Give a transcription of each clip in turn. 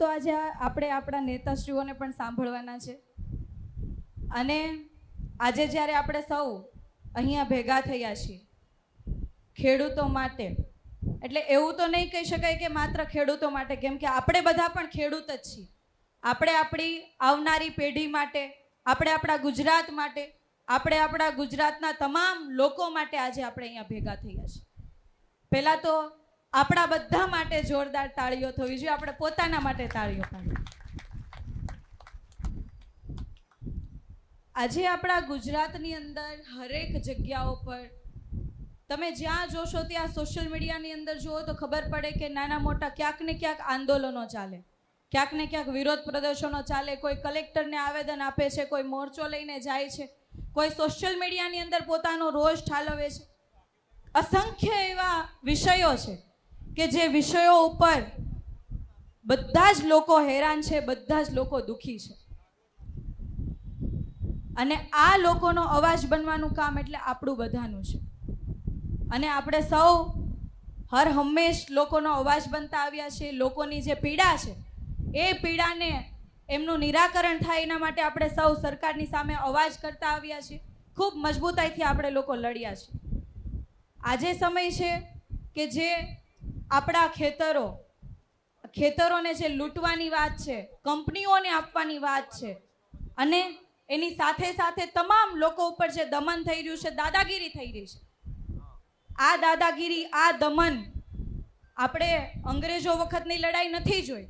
તો આજે આપણે આપણા નેતાશ્રીઓને પણ સાંભળવાના છે અને આજે જ્યારે આપણે સૌ અહીંયા ભેગા થયા છીએ ખેડૂતો માટે, એટલે એવું તો નહીં કહી શકાય કે માત્ર ખેડૂતો માટે, કેમ કે આપણે બધા પણ ખેડૂત જ છીએ. આપણે આપણી આવનારી પેઢી માટે, આપણે આપણા ગુજરાત માટે, આપણે આપણા ગુજરાતના તમામ લોકો માટે આજે આપણે અહીંયા ભેગા થયા છીએ. પહેલા તો આપણા બધા માટે જોરદાર તાળીઓ થવી જોઈએ. આપણે પોતાના માટે તાળીઓ પાડીએ. આજે આપણા ગુજરાતની અંદર હરેક જગ્યાઓ પર તમે જ્યાં જોશો ત્યાં સોશિયલ મીડિયાની અંદર જુઓ તો ખબર પડે કે નાના મોટા ક્યાંક ને ક્યાંક આંદોલનો ચાલે, ક્યાંક ને ક્યાંક વિરોધ પ્રદર્શનો ચાલે. કોઈ કલેક્ટરને આવેદન આપે છે, કોઈ મોરચો લઈને જાય છે, કોઈ સોશિયલ મીડિયાની અંદર પોતાનો રોષ ઠાલવે છે. અસંખ્ય એવા વિષયો છે કે જે વિષયો ઉપર બધા જ લોકો હેરાન છે, બધા જ લોકો દુઃખી છે. અને આ લોકોનો અવાજ બનવાનું કામ એટલે આપણું બધાનું છે. અને આપણે સૌ હર હંમેશ લોકોનો અવાજ બનતા આવ્યા છીએ. લોકોની જે પીડા છે એ પીડાને એમનું નિરાકરણ થાય એના માટે આપણે સૌ સરકારની સામે અવાજ કરતા આવ્યા છીએ. ખૂબ મજબૂતાઈથી આપણે લોકો લડ્યા છીએ. આજે સમય છે કે જે આપણા ખેતરોને જે લૂંટવાની વાત છે, કંપનીઓને આપવાની વાત છે, અને એની સાથે સાથે તમામ લોકો ઉપર જે દમન થઈ રહ્યું છે, દાદાગીરી થઈ રહી છે, આ દાદાગીરી, આ દમન આપણે અંગ્રેજો વખતની લડાઈ નથી જોઈ,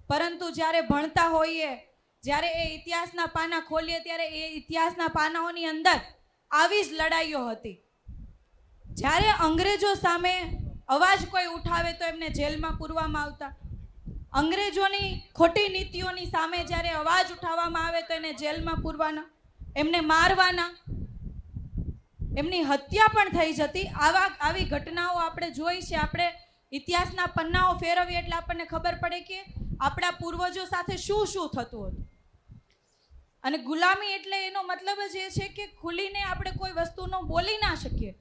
પરંતુ જ્યારે ભણતા હોઈએ, જ્યારે એ ઇતિહાસના પાના ખોલીએ ત્યારે એ ઇતિહાસના પાનાઓની અંદર આવી જ લડાઈઓ હતી. જ્યારે અંગ્રેજો સામે અવાજ કોઈ ઉઠાવે તો એમને જેલમાં પૂરવામાં આવતા. અંગ્રેજોની ખોટી નીતિઓની સામે જ્યારે અવાજ ઉઠાવવામાં આવે તો એને જેલમાં પૂરવાના, એમને મારવાના, એમની હત્યા પણ થઈ જતી. આવી ઘટનાઓ આપણે જોઈ છે. આપણે ઇતિહાસના પન્નાઓ ફેરવીએ એટલે આપણને ખબર પડે કે આપણા પૂર્વજો સાથે શું શું થતું હતું. અને ગુલામી એટલે એનો મતલબ જ એ છે કે ખુલીને આપણે કોઈ વસ્તુનો બોલી ના શકીએ.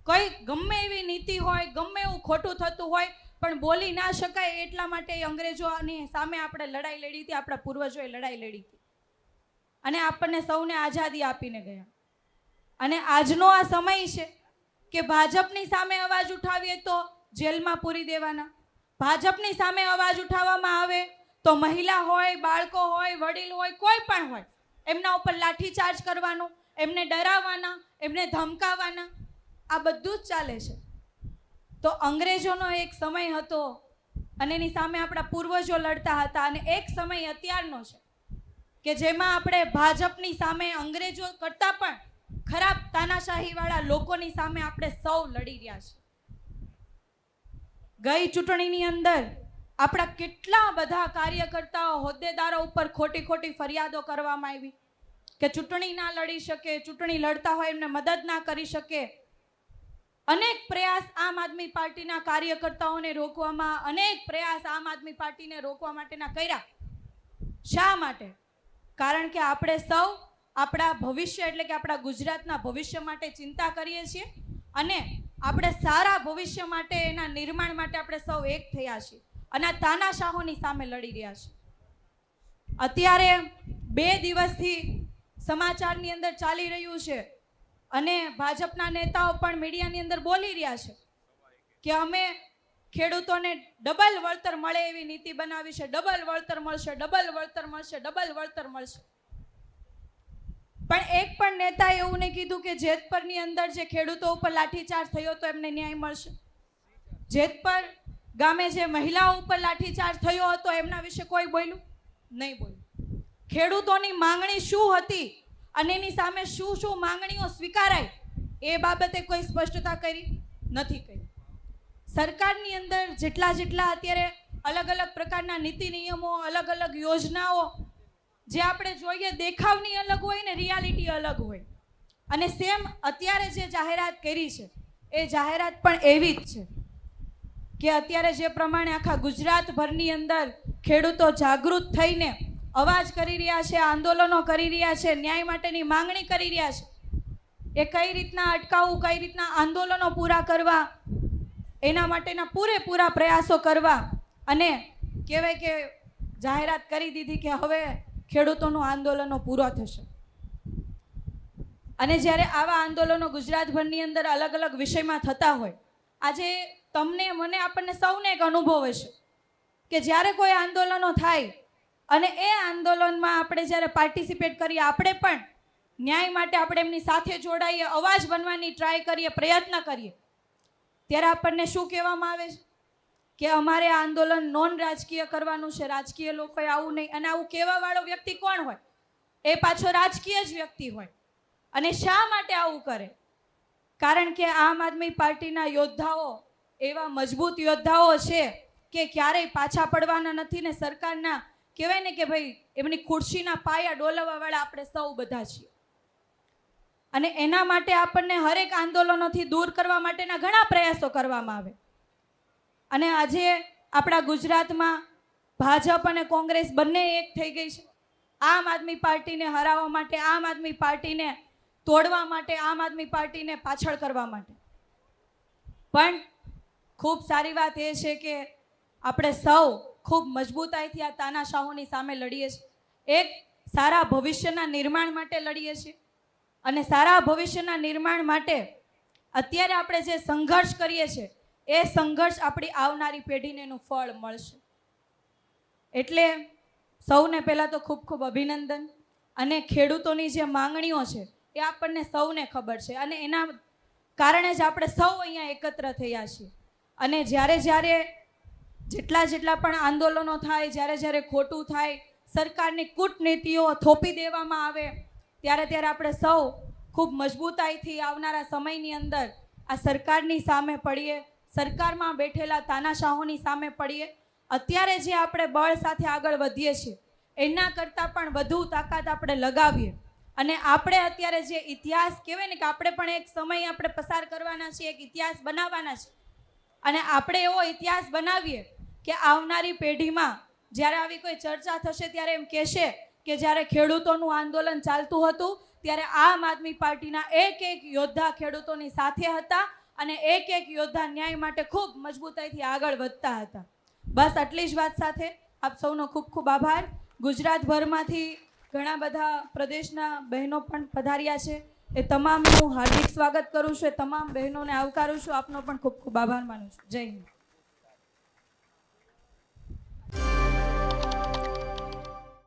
કઈ ગમે એવી નીતિ હોય, ગમે એવું ખોટું થતું હોય, પણ બોલી ના શકાય. એટલા માટે અંગ્રેજોની સામે આપણે લડાઈ લડી હતી, આપણા પૂર્વજોએ લડાઈ લડી હતી અને આપણને સૌને આઝાદી આપીને ગયા. અને આજનો આ સમય છે કે ભાજપની સામે અવાજ ઉઠાવીએ તો જેલમાં પૂરી દેવાના, ભાજપની સામે અવાજ ઉઠાવવામાં આવે તો મહિલા હોય, બાળકો હોય, વડીલ હોય, કોઈ પણ હોય, એમના ઉપર લાઠીચાર્જ કરવાનો, એમને ડરાવવાના, એમને ધમકાવવાના, આ બધું જ ચાલે છે. તો અંગ્રેજોનો એક સમય હતો અને એની સામે આપણા પૂર્વજો લડતા હતા. અને એક સમય અત્યારનો છે કે જેમાં આપણે ભાજપની સામે અંગ્રેજો કરતાં પણ ખરાબ તાનાશાહીવાળા લોકોની સામે આપણે સૌ લડી રહ્યા છીએ. ગઈ ચૂંટણીની અંદર આપણા કેટલા બધા કાર્યકર્તાઓ, હોદ્દેદારો ઉપર ખોટી ખોટી ફરિયાદો કરવામાં આવી કે ચૂંટણી ના લડી શકે, ચૂંટણી લડતા હોય એમને મદદ ના કરી શકે. અનેક પ્રયાસ આમ આદમી પાર્ટીના કાર્યકર્તાઓને રોકવામાં, અનેક પ્રયાસ આમ આદમી પાર્ટીને રોકવા માટેના કર્યા. શા માટે? કારણ કે આપણે સૌ આપણા ભવિષ્ય એટલે કે આપણા ગુજરાતના ભવિષ્ય માટે ચિંતા કરીએ છીએ અને આપણે સારા ભવિષ્ય માટે, એના નિર્માણ માટે આપણે સૌ એક થયા છીએ અને આ તાનાશાહોની સામે લડી રહ્યા છીએ. અત્યારે 2 દિવસથી સમાચારની અંદર ચાલી રહ્યું છે અને ભાજપના નેતાઓ પણ મીડિયાની અંદર બોલી રહ્યા છે કે અમે ખેડૂતોને ડબલ વળતર મળે એવી નીતિ બનાવી છે, ડબલ વળતર મળશે, ડબલ વળતર મળશે, ડબલ વળતર મળશે. પણ એક પણ નેતાએ એવું નહીં કીધું કે જેતપરની અંદર જે ખેડૂતો ઉપર લાઠીચાર્જ થયો તો એમને ન્યાય મળશે. જેતપર ગામે જે મહિલાઓ ઉપર લાઠીચાર્જ થયો હતો એમના વિશે કોઈ બોલ્યું નહીં બોલ્યું. ખેડૂતોની માંગણી શું હતી અને એની સામે શું શું માંગણીઓ સ્વીકારાય એ બાબતે કોઈ સ્પષ્ટતા કરી નથી કરી. સરકારની અંદર જેટલા અત્યારે અલગ અલગ પ્રકારના નીતિ નિયમો, અલગ અલગ યોજનાઓ જે આપણે જોઈએ દેખાવની અલગ હોય ને રિયાલિટી અલગ હોય. અને સેમ અત્યારે જે જાહેરાત કરી છે એ જાહેરાત પણ એવી જ છે કે અત્યારે જે પ્રમાણે આખા ગુજરાતભરની અંદર ખેડૂતો જાગૃત થઈને અવાજ કરી રહ્યા છે, આંદોલનો કરી રહ્યા છે, ન્યાય માટેની માંગણી કરી રહ્યા છે, એ કઈ રીતના અટકાવવું, કઈ રીતના આંદોલનો પૂરા કરવા, એના માટેના પૂરેપૂરા પ્રયાસો કરવા. અને કહેવાય કે જાહેરાત કરી દીધી કે હવે ખેડૂતોનું આંદોલનો પૂરા થશે. અને જ્યારે આવા આંદોલનો ગુજરાતભરની અંદર અલગ અલગ વિષયમાં થતા હોય, આજે તમને મને આપણને સૌને એક અનુભવ હશે કે જ્યારે કોઈ આંદોલનો થાય અને એ આંદોલનમાં આપણે જ્યારે પાર્ટિસિપેટ કરીએ, આપણે પણ ન્યાય માટે આપણે એમની સાથે જોડાઈએ, અવાજ બનવાની ટ્રાય કરીએ, પ્રયત્ન કરીએ, ત્યારે આપણને શું કહેવામાં આવે છે કે અમારે આ આંદોલન નોન રાજકીય કરવાનું છે, રાજકીય લોકોએ આવું નહીં. અને આવું કહેવાવાળો વ્યક્તિ કોણ હોય? એ પાછો રાજકીય જ વ્યક્તિ હોય. અને શા માટે આવું કરે? કારણ કે આમ આદમી પાર્ટીના યોદ્ધાઓ એવા મજબૂત યોદ્ધાઓ છે કે ક્યારેય પાછા પડવાના નથી ને સરકારના કહેવાય ને કે ભાઈ એમની ખુરશીના પાયા ડોલવવાવાળા આપણે સૌ બધા છીએ. અને એના માટે આપણને હરેક આંદોલનોથી દૂર કરવા માટેના ઘણા પ્રયાસો કરવામાં આવે. અને આજે આપણા ગુજરાતમાં ભાજપ અને કોંગ્રેસ બંને એક થઈ ગઈ છે. આમ આદમી પાર્ટીને હરાવવા માટે, આમ આદમી પાર્ટીને તોડવા માટે, આમ આદમી પાર્ટીને પાછળ કરવા માટે. પણ ખૂબ સારી વાત એ છે કે આપણે સૌ ખૂબ મજબૂતાઈથી આ તાનાશાહોની સામે લડીએ છીએ. એક સારા ભવિષ્યના નિર્માણ માટે લડીએ છીએ. અને સારા ભવિષ્યના નિર્માણ માટે અત્યારે આપણે જે સંઘર્ષ કરીએ છીએ એ સંઘર્ષ આપણી આવનારી પેઢીને એનું ફળ મળશે. એટલે સૌને પહેલાં તો ખૂબ ખૂબ અભિનંદન. અને ખેડૂતોની જે માંગણીઓ છે એ આપણને સૌને ખબર છે અને એના કારણે જ આપણે સૌ અહીંયા એકત્ર થયા છીએ. અને જ્યારે જેટલા પણ આંદોલનો થાય, જ્યારે ખોટું થાય, સરકારની કૂટનીતિઓ થોપી દેવામાં આવે, ત્યારે આપણે સૌ ખૂબ મજબૂતાઈથી આવનારા સમયની અંદર આ સરકારની સામે પડીએ, સરકારમાં બેઠેલા તાનાશાહોની સામે પડીએ. અત્યારે જે આપણે બળ સાથે આગળ વધીએ છીએ એના કરતાં પણ વધુ તાકાત આપણે લગાવીએ. અને આપણે અત્યારે જે ઇતિહાસ કહેવાય ને કે આપણે પણ એક સમય આપણે પસાર કરવાના છીએ, એક ઇતિહાસ બનાવવાના છે. અને આપણે એવો ઇતિહાસ બનાવીએ કે આવનારી પેઢીમાં જ્યારે આવી કોઈ ચર્ચા થશે ત્યારે એમ કહેશે કે જ્યારે ખેડૂતોનું આંદોલન ચાલતું હતું ત્યારે આમ આદમી પાર્ટીના એક યોદ્ધા ખેડૂતોની સાથે હતા અને એક યોદ્ધા ન્યાય માટે ખૂબ મજબૂતાઈથી આગળ વધતા હતા. બસ આટલી જ વાત સાથે આપ સૌનો ખૂબ ખૂબ આભાર. ગુજરાતભરમાંથી ઘણા બધા પ્રદેશના બહેનો પણ પધાર્યા છે. એ તમામનું હાર્દિક સ્વાગત કરું છું. એ તમામ બહેનોને આવકારું છું. આપનો પણ ખૂબ ખૂબ આભાર માનું છું. જય હિન્દ.